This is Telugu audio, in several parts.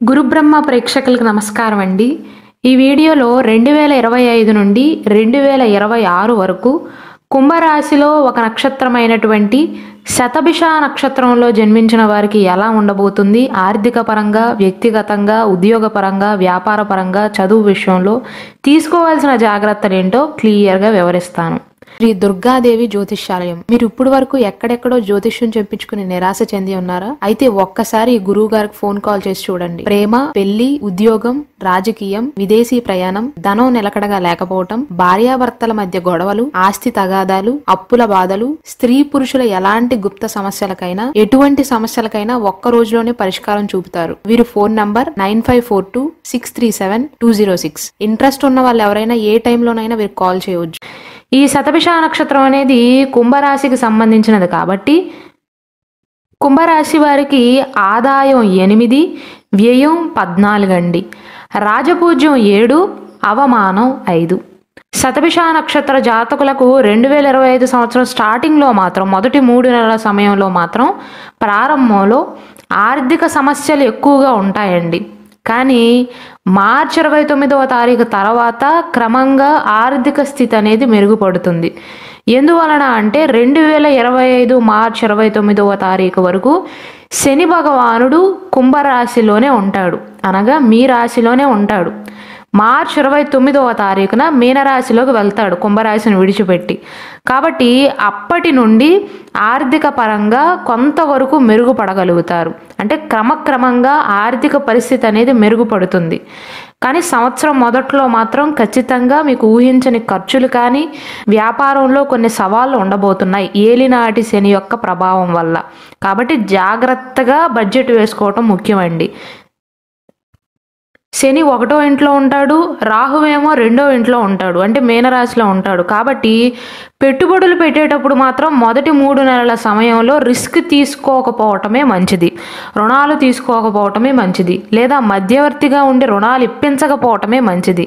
గురుబ్రహ్మ ప్రేక్షకులకు నమస్కారం అండి. ఈ వీడియోలో 2025 నుండి 2026 వరకు కుంభరాశిలో ఒక నక్షత్రమైనటువంటి శతభిష నక్షత్రంలో జన్మించిన వారికి ఎలా ఉండబోతుంది, ఆర్థిక పరంగా, వ్యక్తిగతంగా, ఉద్యోగపరంగా, వ్యాపార పరంగా, చదువు విషయంలో తీసుకోవాల్సిన జాగ్రత్తలు ఏంటో క్లియర్గా వివరిస్తాను. శ్రీ దుర్గాదేవి జ్యోతిష్యాలయం. మీరు ఇప్పుడు వరకు ఎక్కడెక్కడో జ్యోతిష్యం చెప్పించుకుని నిరాశ చెంది ఉన్నారా? అయితే ఒక్కసారి గురువు గారికి ఫోన్ కాల్ చేసి చూడండి. ప్రేమ, పెళ్లి, ఉద్యోగం, రాజకీయం, విదేశీ ప్రయాణం, ధనం నిలకడగా లేకపోవటం, భార్యాభర్తల మధ్య గొడవలు, ఆస్తి తగాదాలు, అప్పుల బాధలు, స్త్రీ పురుషుల ఎలాంటి గుప్త సమస్యలకైనా, ఎటువంటి సమస్యలకైనా ఒక్క రోజులోనే పరిష్కారం చూపుతారు. వీరు ఫోన్ నంబర్ 9542637206. ఇంట్రెస్ట్ ఉన్న వాళ్ళు ఎవరైనా ఏ టైంలోనైనా వీరు కాల్ చేయవచ్చు. ఈ శతభిష నక్షత్రం అనేది కుంభరాశికి సంబంధించినది కాబట్టి కుంభరాశి వారికి ఆదాయం 8, వ్యయం 14 అండి. రాజపూజ్యం 7, అవమానం 5. శతభిష నక్షత్ర జాతకులకు 2025 సంవత్సరం స్టార్టింగ్లో మాత్రం మొదటి 3 నెలల సమయంలో మాత్రం ప్రారంభంలో ఆర్థిక సమస్యలు ఎక్కువగా ఉంటాయండి. కానీ మార్చి 29వ తారీఖు తర్వాత క్రమంగా ఆర్థిక స్థితి అనేది మెరుగుపడుతుంది. ఎందువలన అంటే 2025 మార్చి 29వ తారీఖు వరకు శని భగవానుడు కుంభరాశిలోనే ఉంటాడు, అనగా మీ రాశిలోనే ఉంటాడు. మార్చి 29వ తారీఖున మీనరాశిలోకి వెళ్తాడు కుంభరాశిని విడిచిపెట్టి. కాబట్టి అప్పటి నుండి ఆర్థిక పరంగా కొంతవరకు మెరుగుపడగలుగుతారు. అంటే క్రమక్రమంగా ఆర్థిక పరిస్థితి అనేది మెరుగుపడుతుంది. కానీ సంవత్సరం మొదట్లో మాత్రం ఖచ్చితంగా మీకు ఊహించని ఖర్చులు కానీ, వ్యాపారంలో కొన్ని సవాళ్లు ఉండబోతున్నాయి ఏలినాటి శని యొక్క ప్రభావం వల్ల. కాబట్టి జాగ్రత్తగా బడ్జెట్ వేసుకోవటం ముఖ్యమండి. శని 1వ ఇంట్లో ఉంటాడు, రాహువేమో 2వ ఇంట్లో ఉంటాడు, అంటే మీనరాశిలో ఉంటాడు. కాబట్టి పెట్టుబడులు పెట్టేటప్పుడు మాత్రం మొదటి 3 నెలల సమయంలో రిస్క్ తీసుకోకపోవటమే మంచిది, రుణాలు తీసుకోకపోవటమే మంచిది, లేదా మధ్యవర్తిగా ఉండి రుణాలు ఇప్పించకపోవటమే మంచిది.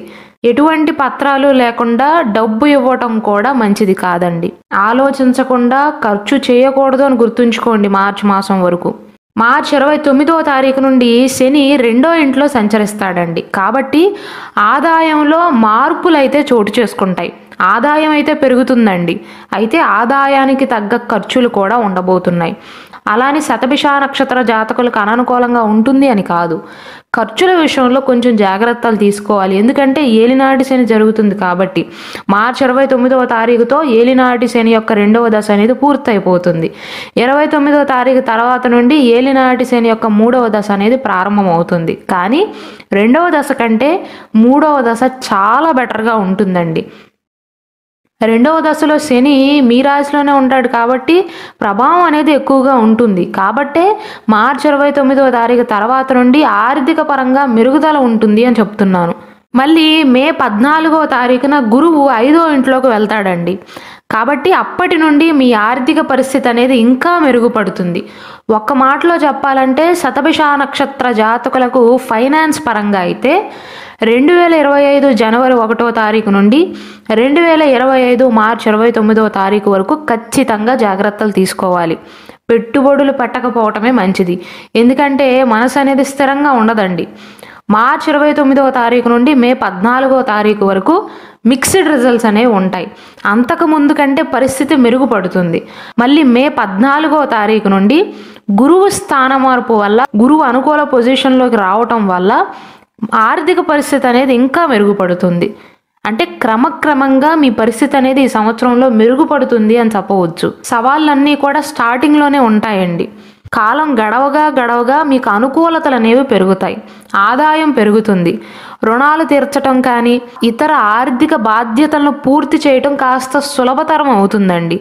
ఎటువంటి పత్రాలు లేకుండా డబ్బు ఇవ్వటం కూడా మంచిది కాదండి. ఆలోచించకుండా ఖర్చు చేయకూడదు అని గుర్తుంచుకోండి. మార్చి మాసం వరకు, మార్చి 29వ తారీఖు నుండి శని 2వ ఇంట్లో సంచరిస్తాడండి. కాబట్టి ఆదాయంలో మార్పులు అయితే చోటు చేసుకుంటాయి. ఆదాయం అయితే పెరుగుతుందండి, అయితే ఆదాయానికి తగ్గ ఖర్చులు కూడా ఉండబోతున్నాయి. అలానే శతభిష నక్షత్ర జాతకులకు అననుకూలంగా ఉంటుంది అని కాదు, ఖర్చుల విషయంలో కొంచెం జాగ్రత్తలు తీసుకోవాలి. ఎందుకంటే ఏలినాటి శని జరుగుతుంది కాబట్టి మార్చి 29వ తారీఖుతో ఏలినాటి శని యొక్క 2వ దశ అనేది పూర్తయిపోతుంది. 29వ తారీఖు తర్వాత నుండి ఏలినాటి శని యొక్క 3వ దశ అనేది ప్రారంభమవుతుంది. కానీ 2వ దశ కంటే 3వ దశ చాలా బెటర్గా ఉంటుందండి. 2వ దశలో శని మీ రాశిలోనే ఉంటాడు కాబట్టి ప్రభావం అనేది ఎక్కువగా ఉంటుంది. కాబట్టే మార్చి 29వ తారీఖు తర్వాత నుండి ఆర్థిక పరంగా మెరుగుదల ఉంటుంది అని చెప్తున్నాను. మళ్ళీ మే 14వ తారీఖున గురువు 5వ ఇంట్లోకి వెళ్తాడండి. కాబట్టి అప్పటి నుండి మీ ఆర్థిక పరిస్థితి అనేది ఇంకా మెరుగుపడుతుంది. ఒక్క మాటలో చెప్పాలంటే శతభిష నక్షత్ర జాతకులకు ఫైనాన్స్ పరంగా అయితే 2025 జనవరి 1వ తారీఖు నుండి 2025 మార్చి 29వ తారీఖు వరకు ఖచ్చితంగా జాగ్రత్తలు తీసుకోవాలి. పెట్టుబడులు పెట్టకపోవటమే మంచిది, ఎందుకంటే మనసు అనేది స్థిరంగా ఉండదండి. మార్చి 29వ తారీఖు నుండి మే 14వ తారీఖు వరకు మిక్స్డ్ రిజల్ట్స్ అనేవి ఉంటాయి. అంతకు ముందు కంటే పరిస్థితి మెరుగుపడుతుంది. మళ్ళీ మే 14వ తారీఖు నుండి గురువు స్థాన మార్పు వల్ల, గురువు అనుకూల పొజిషన్లోకి రావటం వల్ల ఆర్థిక పరిస్థితి అనేది ఇంకా మెరుగుపడుతుంది. అంటే క్రమక్రమంగా మీ పరిస్థితి అనేది ఈ సంవత్సరంలో మెరుగుపడుతుంది అని చెప్పవచ్చు. సవాళ్ళన్నీ కూడా స్టార్టింగ్లోనే ఉంటాయండి. కాలం గడవగా మీకు అనుకూలతలు అనేవి పెరుగుతాయి, ఆదాయం పెరుగుతుంది. రుణాలు తీర్చటం కానీ, ఇతర ఆర్థిక బాధ్యతలను పూర్తి చేయటం కాస్త సులభతరం అవుతుందండి.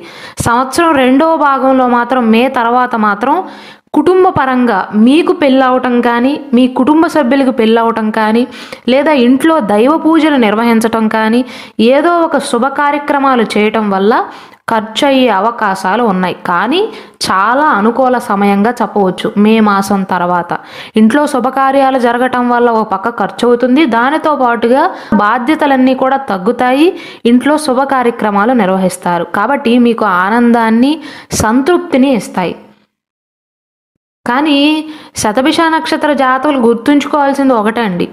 సంవత్సరం 2వ భాగంలో మాత్రం మే తర్వాత మాత్రం కుటుంబ పరంగా మీకు పెళ్ళవటం కానీ, మీ కుటుంబ సభ్యులకు పెళ్ళవటం కానీ, లేదా ఇంట్లో దైవ పూజలు నిర్వహించటం కానీ, ఏదో ఒక శుభ కార్యక్రమాలు చేయటం వల్ల ఖర్చు అయ్యే అవకాశాలు ఉన్నాయి. కానీ చాలా అనుకూల సమయంగా చెప్పవచ్చు. మే మాసం తర్వాత ఇంట్లో శుభకార్యాలు జరగటం వల్ల ఒక పక్క ఖర్చు అవుతుంది, దానితో పాటుగా బాధ్యతలన్నీ కూడా తగ్గుతాయి, ఇంట్లో శుభ కార్యక్రమాలు నిర్వహిస్తారు. కాబట్టి మీకు ఆనందాన్ని, సంతృప్తిని ఇస్తాయి. కానీ శతభిష నక్షత్ర జాతకులు గుర్తుంచుకోవాల్సింది ఒకటే అండి.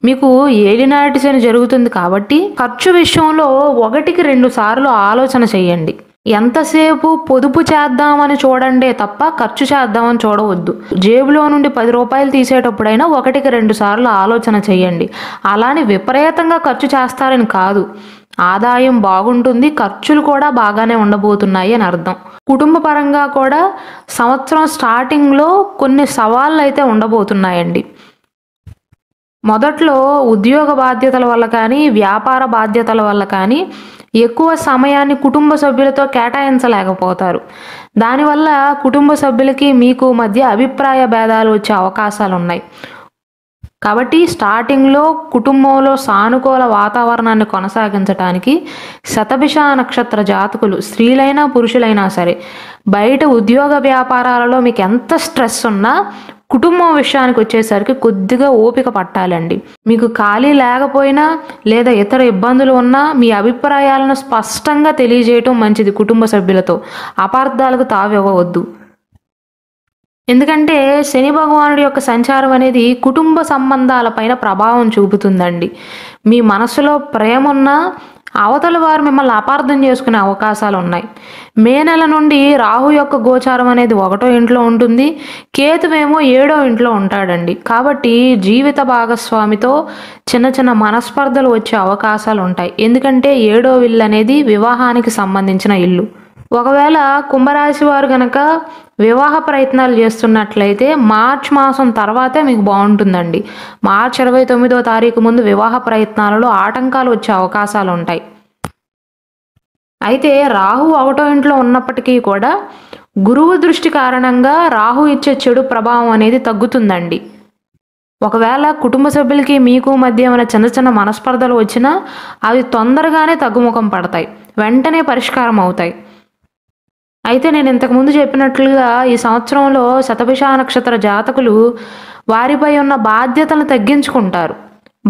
మీకు ఏలినాటి శని జరుగుతుంది కాబట్టి ఖర్చు విషయంలో 1-2 సార్లు ఆలోచన చేయండి. ఎంతసేపు పొదుపు చేద్దామని చూడండే తప్ప ఖర్చు చేద్దామని చూడవద్దు. జేబులో నుండి 10 రూపాయలు తీసేటప్పుడైనా 1-2 సార్లు ఆలోచన చేయండి. అలాని విపరీతంగా ఖర్చు చేస్తారని కాదు. ఆదాయం బాగుంటుంది, ఖర్చులు కూడా బాగానే ఉండబోతున్నాయి అని అర్థం. కుటుంబ పరంగా కూడా సంవత్సరం స్టార్టింగ్లో కొన్ని సవాళ్ళు అయితే ఉండబోతున్నాయండి. మొదట్లో ఉద్యోగ బాధ్యతల వల్ల కానీ, వ్యాపార బాధ్యతల వల్ల కానీ ఎక్కువ సమయాన్ని కుటుంబ సభ్యులతో కేటాయించలేకపోతారు. దానివల్ల కుటుంబ సభ్యులకి మీకు మధ్య అభిప్రాయ భేదాలు వచ్చే అవకాశాలు ఉన్నాయి. కాబట్టి స్టార్టింగ్లో కుటుంబంలో సానుకూల వాతావరణాన్ని కొనసాగించడానికి శతభిష నక్షత్ర జాతకులు స్త్రీలైనా పురుషులైనా సరే బయట ఉద్యోగ వ్యాపారాలలో మీకు ఎంత స్ట్రెస్ ఉన్నా కుటుంబం విషయానికి వచ్చేసరికి కొద్దిగా ఓపిక పట్టాలండి. మీకు ఖాళీ లేకపోయినా లేదా ఇతర ఇబ్బందులు ఉన్నా మీ అభిప్రాయాలను స్పష్టంగా తెలియజేయటం మంచిది. కుటుంబ సభ్యులతో అపార్థాలకు తావివ్వవద్దు. ఎందుకంటే శని భగవానుడి యొక్క సంచారం అనేది కుటుంబ సంబంధాలపైన ప్రభావం చూపుతుందండి. మీ మనసులో ప్రేమ ఉన్నా అవతల వారు మిమ్మల్ని అపార్థం చేసుకునే అవకాశాలు ఉన్నాయి. మే నెల నుండి రాహు యొక్క గోచారం అనేది 1వ ఇంట్లో ఉంటుంది, కేతువేమో 7వ ఇంట్లో ఉంటాడండి. కాబట్టి జీవిత భాగస్వామితో చిన్న చిన్న మనస్పర్ధలు వచ్చే అవకాశాలు ఉంటాయి. ఎందుకంటే 7వ ఇల్లు అనేది వివాహానికి సంబంధించిన ఇల్లు. ఒకవేళ కుంభరాశి వారు కనుక వివాహ ప్రయత్నాలు చేస్తున్నట్లయితే మార్చి మాసం తర్వాతే మీకు బాగుంటుందండి. మార్చి 29వ తారీఖు ముందు వివాహ ప్రయత్నాలలో ఆటంకాలు వచ్చే అవకాశాలు ఉంటాయి. అయితే రాహు 1వ ఇంట్లో ఉన్నప్పటికీ కూడా గురువు దృష్టి కారణంగా రాహు ఇచ్చే చెడు ప్రభావం అనేది తగ్గుతుందండి. ఒకవేళ కుటుంబ సభ్యులకి మీకు మధ్య ఏమైనా చిన్న చిన్న మనస్పర్ధలు వచ్చినా అవి తొందరగానే తగ్గుముఖం పడతాయి, వెంటనే పరిష్కారం అవుతాయి. అయితే నేను ఇంతకుముందు చెప్పినట్లుగా ఈ సంవత్సరంలో శతభిష నక్షత్ర జాతకులు వారిపై ఉన్న బాధ్యతలను తగ్గించుకుంటారు,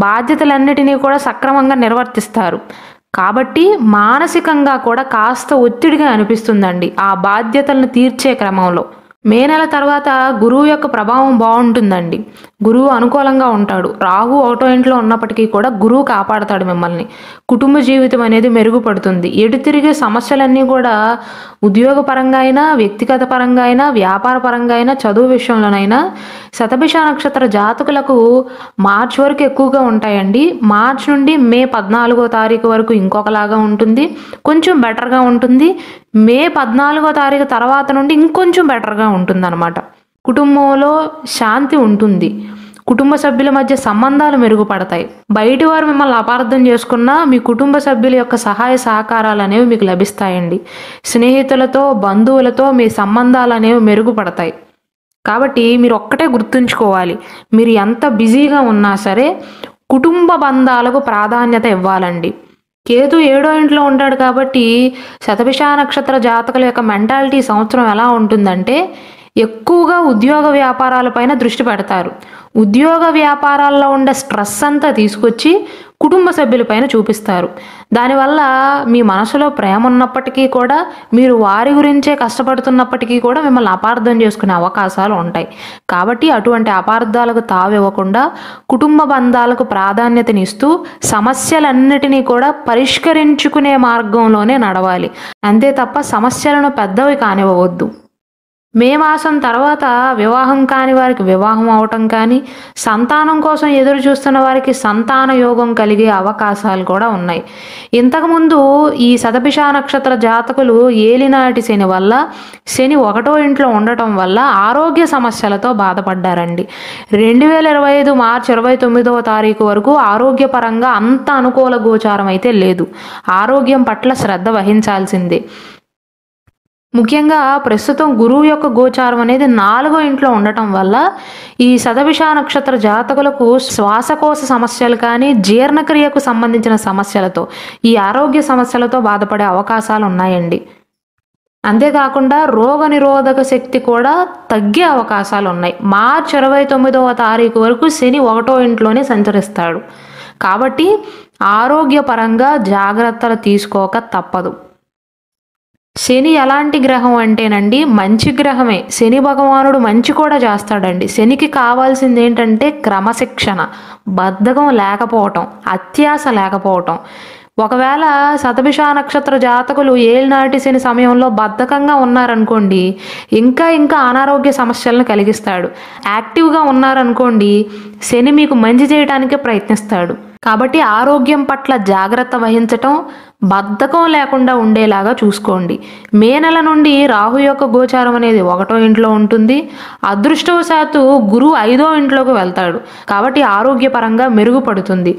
బాధ్యతలన్నిటినీ కూడా సక్రమంగా నిర్వర్తిస్తారు. కాబట్టి మానసికంగా కూడా కాస్త ఒత్తిడిగా అనిపిస్తుందండి ఆ బాధ్యతలను తీర్చే క్రమంలో. మే నెల తర్వాత గురువు యొక్క ప్రభావం బాగుంటుందండి. గురువు అనుకూలంగా ఉంటాడు. రాహు 1వ ఇంట్లో ఉన్నప్పటికీ కూడా గురువు కాపాడుతాడు మిమ్మల్ని. కుటుంబ జీవితం అనేది మెరుగుపడుతుంది. ఎటు తిరిగే సమస్యలన్నీ కూడా ఉద్యోగ పరంగా అయినా, వ్యక్తిగత పరంగా అయినా, వ్యాపార పరంగా అయినా, చదువు విషయంలోనైనా శతభిష నక్షత్ర జాతకులకు మార్చి వరకు ఎక్కువగా ఉంటాయండి. మార్చి నుండి మే 14వ తారీఖు వరకు ఇంకొకలాగా ఉంటుంది, కొంచెం బెటర్గా ఉంటుంది. మే 14వ తారీఖు తర్వాత నుండి ఇంకొంచెం బెటర్గా ఉంటుందన్నమాట. కుటుంబంలో శాంతి ఉంటుంది, కుటుంబ సభ్యుల మధ్య సంబంధాలు మెరుగుపడతాయి. బయటి వారు మిమ్మల్ని అపార్థం చేసుకున్నా మీ కుటుంబ సభ్యుల యొక్క సహాయ సహకారాలు అనేవి మీకు లభిస్తాయండి. స్నేహితులతో, బంధువులతో మీ సంబంధాలు అనేవి మెరుగుపడతాయి. కాబట్టి మీరు ఒక్కటే గుర్తుంచుకోవాలి, మీరు ఎంత బిజీగా ఉన్నా సరే కుటుంబ బంధాలకు ప్రాధాన్యత ఇవ్వాలండి. కేతు 7వ ఇంట్లో ఉంటాడు కాబట్టి శతభిష నక్షత్ర జాతకుల యొక్క మెంటాలిటీ సంవత్సరం ఎలా ఉంటుందంటే ఎక్కువగా ఉద్యోగ వ్యాపారాలపైన దృష్టి పెడతారు. ఉద్యోగ వ్యాపారాల్లో ఉండే స్ట్రెస్ అంతా తీసుకొచ్చి కుటుంబ సభ్యులపైన చూపిస్తారు. దానివల్ల మీ మనసులో ప్రేమ ఉన్నప్పటికీ కూడా మీరు వారి గురించే కష్టపడుతున్నప్పటికీ కూడా మిమ్మల్ని అపార్థం చేసుకునే అవకాశాలు ఉంటాయి. కాబట్టి అటువంటి అపార్థాలకు తావివ్వకుండా కుటుంబ బంధాలకు ప్రాధాన్యతనిస్తూ సమస్యలన్నిటినీ కూడా పరిష్కరించుకునే మార్గంలోనే నడవాలి. అంతే తప్ప సమస్యలను పెద్దవి కానివ్వవద్దు. మే మాసం తర్వాత వివాహం కాని వారికి వివాహం అవటం కానీ, సంతానం కోసం ఎదురు చూస్తున్న వారికి సంతాన యోగం కలిగే అవకాశాలు కూడా ఉన్నాయి. ఇంతకుముందు ఈ శతభిష నక్షత్ర జాతకులు ఏలినాటి శని వల్ల, శని 1వ ఇంట్లో ఉండటం వల్ల ఆరోగ్య సమస్యలతో బాధపడ్డారండి. 2025 మార్చి 29వ తారీఖు వరకు ఆరోగ్యపరంగా అంత అనుకూల గోచారం అయితే లేదు. ఆరోగ్యం పట్ల శ్రద్ధ వహించాల్సిందే. ముఖ్యంగా ప్రస్తుతం గురువు యొక్క గోచారం అనేది 4వ ఇంట్లో ఉండటం వల్ల ఈ శతభిష నక్షత్ర జాతకులకు శ్వాసకోశ సమస్యలు కానీ, జీర్ణక్రియకు సంబంధించిన సమస్యలతో, ఈ ఆరోగ్య సమస్యలతో బాధపడే అవకాశాలు ఉన్నాయండి. అంతేకాకుండా రోగ నిరోధక శక్తి కూడా తగ్గే అవకాశాలు ఉన్నాయి. మార్చి 29వ తారీఖు వరకు శని 1వ ఇంట్లోనే సంచరిస్తాడు. కాబట్టి ఆరోగ్యపరంగా జాగ్రత్తలు తీసుకోక తప్పదు. శని ఎలాంటి గ్రహం అంటేనండి మంచి గ్రహమే. శని భగవానుడు మంచి కూడా చేస్తాడండి. శనికి కావాల్సింది ఏంటంటే క్రమశిక్షణ, బద్ధకం లేకపోవటం, అత్యాస లేకపోవటం. ఒకవేళ శతభిష నక్షత్ర జాతకులు ఏలినాటి శని సమయంలో బద్ధకంగా ఉన్నారనుకోండి, ఇంకా ఇంకా అనారోగ్య సమస్యలను కలిగిస్తాడు. యాక్టివ్గా ఉన్నారనుకోండి, శని మీకు మంచి చేయడానికే ప్రయత్నిస్తాడు. కాబట్టి ఆరోగ్యం పట్ల జాగ్రత్త వహించటం, బద్ధకం లేకుండా ఉండేలాగా చూసుకోండి. మే నెల నుండి రాహు యొక్క గోచారం అనేది 1వ ఇంట్లో ఉంటుంది. అదృష్టవశాత్తు గురువు 5వ ఇంట్లోకి వెళ్తాడు. కాబట్టి ఆరోగ్యపరంగా మెరుగుపడుతుంది.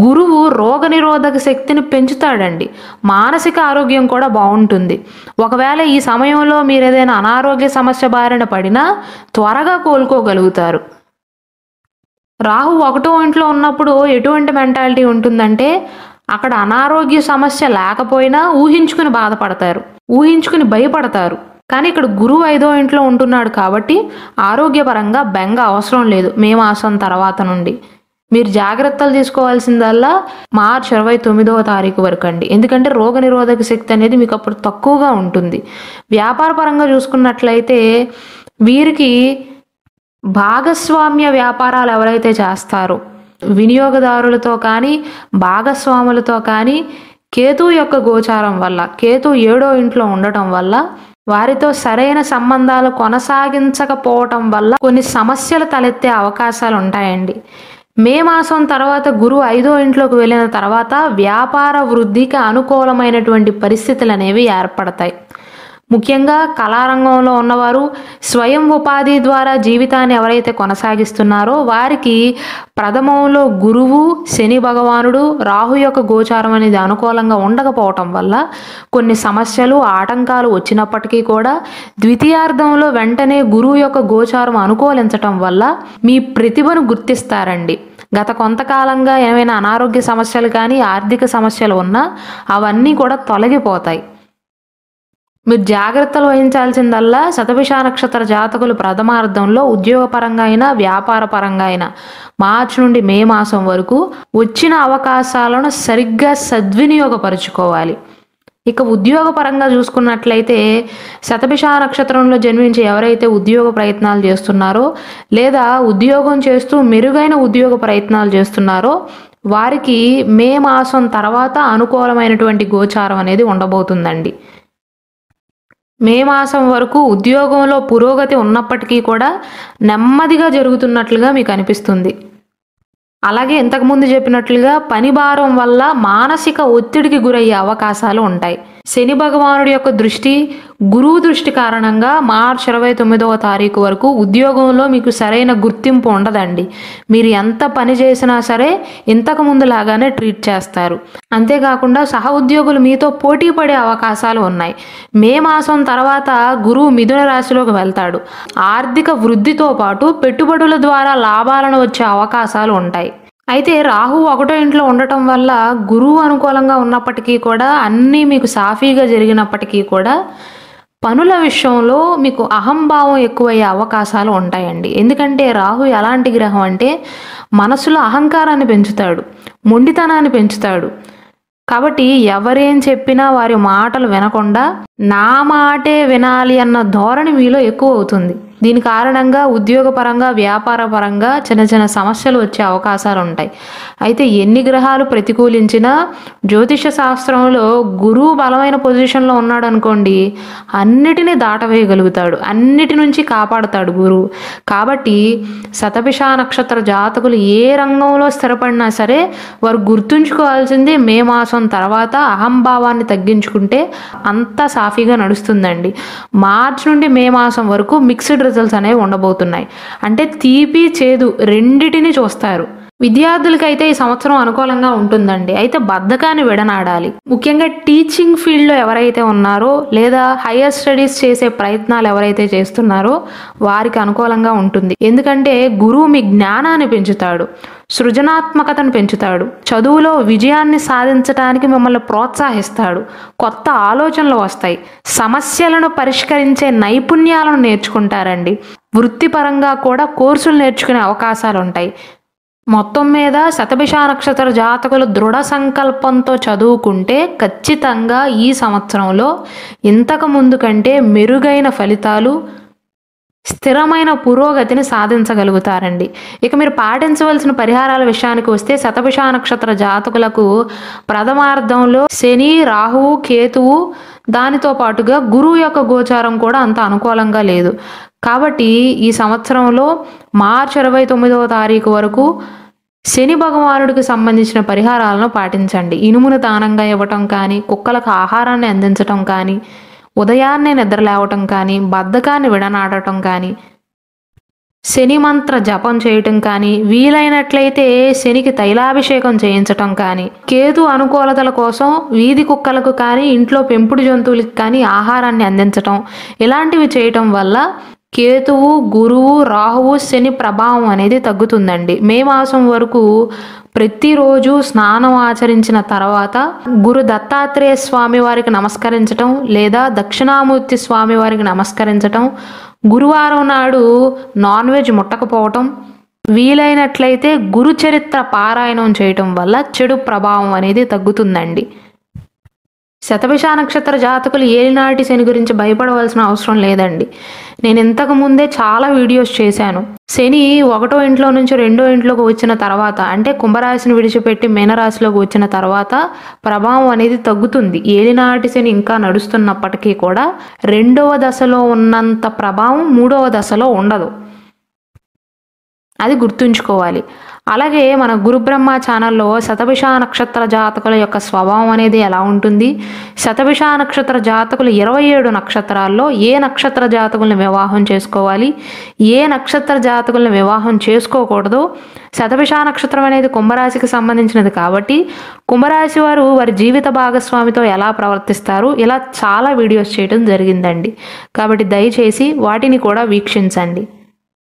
గురువు రోగనిరోధక శక్తిని పెంచుతాడండి. మానసిక ఆరోగ్యం కూడా బాగుంటుంది. ఒకవేళ ఈ సమయంలో మీరు ఏదైనా అనారోగ్య సమస్య బారిన పడినా త్వరగా కోలుకోగలుగుతారు. రాహు 1వ ఇంట్లో ఉన్నప్పుడు ఎటువంటి మెంటాలిటీ ఉంటుందంటే, అక్కడ అనారోగ్య సమస్య లేకపోయినా ఊహించుకుని బాధపడతారు, ఊహించుకుని భయపడతారు. కానీ ఇక్కడ గురువు 5వ ఇంట్లో ఉంటున్నాడు కాబట్టి ఆరోగ్యపరంగా బెంగ అవసరం లేదు. మే మాసం తర్వాత నుండి మీరు జాగ్రత్తలు తీసుకోవాల్సిందల్లా మార్చి 29వ తారీఖు వరకు అండి. ఎందుకంటే రోగనిరోధక శక్తి అనేది మీకు అప్పుడు తక్కువగా ఉంటుంది. వ్యాపార పరంగా చూసుకున్నట్లయితే వీరికి భాగస్వామ్య వ్యాపారాలు ఎవరైతే చేస్తారో, వినియోగదారులతో కానీ భాగస్వాములతో కానీ కేతు యొక్క గోచారం వల్ల, కేతు 7వ ఇంట్లో ఉండటం వల్ల, వారితో సరైన సంబంధాలు కొనసాగించకపోవటం వల్ల కొన్ని సమస్యలు తలెత్తే అవకాశాలు ఉంటాయండి. మే మాసం తర్వాత గురువు 5వ ఇంట్లోకి వెళ్ళిన తర్వాత వ్యాపార వృద్ధికి అనుకూలమైనటువంటి పరిస్థితులు అనేవి ఏర్పడతాయి. ముఖ్యంగా కళారంగంలో ఉన్నవారు, స్వయం ఉపాధి ద్వారా జీవితాన్ని ఎవరైతే కొనసాగిస్తున్నారో వారికి ప్రథమంలో గురువు, శని భగవానుడు, రాహు యొక్క గోచారం అనేది అనుకూలంగా ఉండకపోవటం వల్ల కొన్ని సమస్యలు, ఆటంకాలు వచ్చినప్పటికీ కూడా ద్వితీయార్థంలో వెంటనే గురువు యొక్క గోచారం అనుకూలించటం వల్ల మీ ప్రతిభను గుర్తిస్తారండి. గత కొంతకాలంగా ఏమైనా అనారోగ్య సమస్యలు కానీ ఆర్థిక సమస్యలు ఉన్నా అవన్నీ కూడా తొలగిపోతాయి. మీరు జాగ్రత్తలు వహించాల్సిందల్లా శతభిష నక్షత్ర జాతకులు ప్రథమార్థంలో ఉద్యోగపరంగా అయినా వ్యాపార పరంగా అయినా మార్చి నుండి మే మాసం వరకు వచ్చిన అవకాశాలను సరిగ్గా సద్వినియోగపరుచుకోవాలి. ఇక ఉద్యోగపరంగా చూసుకున్నట్లయితే శతభిష నక్షత్రంలో జన్మించి ఎవరైతే ఉద్యోగ ప్రయత్నాలు చేస్తున్నారో లేదా ఉద్యోగం చేస్తూ మెరుగైన ఉద్యోగ ప్రయత్నాలు చేస్తున్నారో వారికి మే మాసం తర్వాత అనుకూలమైనటువంటి గోచారం అనేది ఉండబోతుందండి. మే మాసం వరకు ఉద్యోగంలో పురోగతి ఉన్నప్పటికీ కూడా నెమ్మదిగా జరుగుతున్నట్లుగా మీకు అనిపిస్తుంది. అలాగే ఇంతకుముందు చెప్పినట్లుగా పని భారం వల్ల మానసిక ఒత్తిడికి గురయ్యే అవకాశాలు ఉంటాయి. శని భగవానుడి యొక్క దృష్టి, గురువు దృష్టి కారణంగా మార్చి 29వ తారీఖు వరకు ఉద్యోగంలో మీకు సరైన గుర్తింపు ఉండదండి. మీరు ఎంత పని చేసినా సరే ఇంతకు ముందు లాగానే ట్రీట్ చేస్తారు. అంతేకాకుండా సహ ఉద్యోగులు మీతో పోటీ పడే అవకాశాలు ఉన్నాయి. మే మాసం తర్వాత గురువు మిథున రాశిలోకి వెళ్తాడు. ఆర్థిక వృద్ధితో పాటు పెట్టుబడుల ద్వారా లాభాలను వచ్చే అవకాశాలు ఉంటాయి. అయితే రాహు 1వ ఇంట్లో ఉండటం వల్ల గురువు అనుకూలంగా ఉన్నప్పటికీ కూడా అన్నీ మీకు సాఫీగా జరిగినప్పటికీ కూడా పనుల విషయంలో మీకు అహంభావం ఎక్కువయ్యే అవకాశాలు ఉంటాయండి. ఎందుకంటే రాహు ఎలాంటి గ్రహం అంటే మనసులో అహంకారాన్ని పెంచుతాడు, మొండితనాన్ని పెంచుతాడు. కాబట్టి ఎవరేం చెప్పినా వారి మాటలు వినకుండా నా మాటే వినాలి అన్న ధోరణి మీలో ఎక్కువ అవుతుంది. దీని కారణంగా ఉద్యోగపరంగా వ్యాపార పరంగా చిన్న చిన్న సమస్యలు వచ్చే అవకాశాలు ఉంటాయి. అయితే ఎన్ని గ్రహాలు ప్రతికూలించినా జ్యోతిష శాస్త్రంలో గురువు బలమైన పొజిషన్లో ఉన్నాడు అనుకోండి, అన్నిటినీ దాటవేయగలుగుతాడు, అన్నిటి నుంచి కాపాడుతాడు గురువు. కాబట్టి శతభిష నక్షత్ర జాతకులు ఏ రంగంలో స్థిరపడినా సరే వారు గుర్తుంచుకోవాల్సింది మే మాసం తర్వాత అహంభావాన్ని తగ్గించుకుంటే అంతా సాఫీగా నడుస్తుందండి. మార్చి నుండి మే మాసం వరకు మిక్స్డ్ రిజల్ట్స్ అనేవి ఉండబోతున్నాయి. అంటే తీపి చేదు రెండిటిని చూస్తారు. విద్యార్థులకైతే ఈ సంవత్సరం అనుకూలంగా ఉంటుందండి. అయితే బద్ధకాన్ని విడనాడాలి. ముఖ్యంగా టీచింగ్ ఫీల్డ్లో ఎవరైతే ఉన్నారో లేదా హయ్యర్ స్టడీస్ చేసే ప్రయత్నాలు ఎవరైతే చేస్తున్నారో వారికి అనుకూలంగా ఉంటుంది. ఎందుకంటే గురువు మీ జ్ఞానాన్ని పెంచుతాడు, సృజనాత్మకతను పెంచుతాడు, చదువులో విజయాన్ని సాధించడానికి మిమ్మల్ని ప్రోత్సహిస్తాడు, కొత్త ఆలోచనలు వస్తాయి, సమస్యలను పరిష్కరించే నైపుణ్యాలను నేర్చుకుంటారండి. వృత్తిపరంగా కూడా కోర్సులు నేర్చుకునే అవకాశాలు ఉంటాయి. మొత్తం మీద శతభిష నక్షత్ర జాతకులు దృఢ సంకల్పంతో చదువుకుంటే ఖచ్చితంగా ఈ సంవత్సరంలో ఇంతకు ముందు కంటే మెరుగైన ఫలితాలు, స్థిరమైన పురోగతిని సాధించగలుగుతారండి. ఇక మీరు పాటించవలసిన పరిహారాల విషయానికి వస్తే శతభిష నక్షత్ర జాతకులకు ప్రథమార్థంలో శని, రాహువు, కేతువు, దానితో పాటుగా గురువు యొక్క గోచారం కూడా అంత అనుకూలంగా లేదు. కాబట్టి ఈ సంవత్సరంలో మార్చి 29వ తారీఖు వరకు శని భగవానుడికి సంబంధించిన పరిహారాలను పాటించండి. ఇనుమును దానంగా ఇవ్వటం కానీ, కుక్కలకు ఆహారాన్ని అందించటం కానీ, ఉదయాన్నే నిద్ర లేవటం కానీ, బద్ధకాన్ని విడనాడటం కానీ, శని మంత్ర జపం చేయటం కానీ, వీలైనట్లయితే శనికి తైలాభిషేకం చేయించటం కానీ, కేతు అనుకూలతల కోసం వీధి కుక్కలకు కానీ, ఇంట్లో పెంపుడు జంతువులకు కానీ ఆహారాన్ని అందించటం, ఇలాంటివి చేయటం వల్ల కేతువు, గురువు, రాహువు, శని ప్రభావం అనేది తగ్గుతుందండి. మే మాసం వరకు ప్రతిరోజు స్నానం ఆచరించిన తర్వాత గురు దత్తాత్రేయ స్వామి వారికి నమస్కరించటం లేదా దక్షిణామూర్తి స్వామి వారికి నమస్కరించటం, గురువారం నాడు నాన్ వెజ్ ముట్టకపోవటం, వీలైనట్లయితే గురు చరిత్ర పారాయణం చేయటం వల్ల చెడు ప్రభావం అనేది తగ్గుతుందండి. శతభిష నక్షత్ర జాతకులు ఏలినాటి శని గురించి భయపడవలసిన అవసరం లేదండి. నేను ఇంతకు ముందే చాలా వీడియోస్ చేశాను. శని 1వ ఇంట్లో నుంచి 2వ ఇంట్లోకి వచ్చిన తర్వాత, అంటే కుంభరాశిని విడిచిపెట్టి మీనరాశిలోకి వచ్చిన తర్వాత ప్రభావం అనేది తగ్గుతుంది. ఏలినాటి శని ఇంకా నడుస్తున్నప్పటికీ కూడా 2వ దశలో ఉన్నంత ప్రభావం 3వ దశలో ఉండదు. అది గుర్తుంచుకోవాలి. అలాగే మన గురుబ్రహ్మ ఛానల్లో శతభిష నక్షత్ర జాతకుల యొక్క స్వభావం అనేది ఎలా ఉంటుంది, శతభిష నక్షత్ర జాతకులు 27 నక్షత్రాల్లో ఏ నక్షత్ర జాతకులను వివాహం చేసుకోవాలి, ఏ నక్షత్ర జాతకులను వివాహం చేసుకోకూడదు, శతభిష నక్షత్రం అనేది కుంభరాశికి సంబంధించినది కాబట్టి కుంభరాశి వారు వారి జీవిత భాగస్వామితో ఎలా ప్రవర్తిస్తారు, ఇలా చాలా వీడియోస్ చేయడం జరిగిందండి. కాబట్టి దయచేసి వాటిని కూడా వీక్షించండి.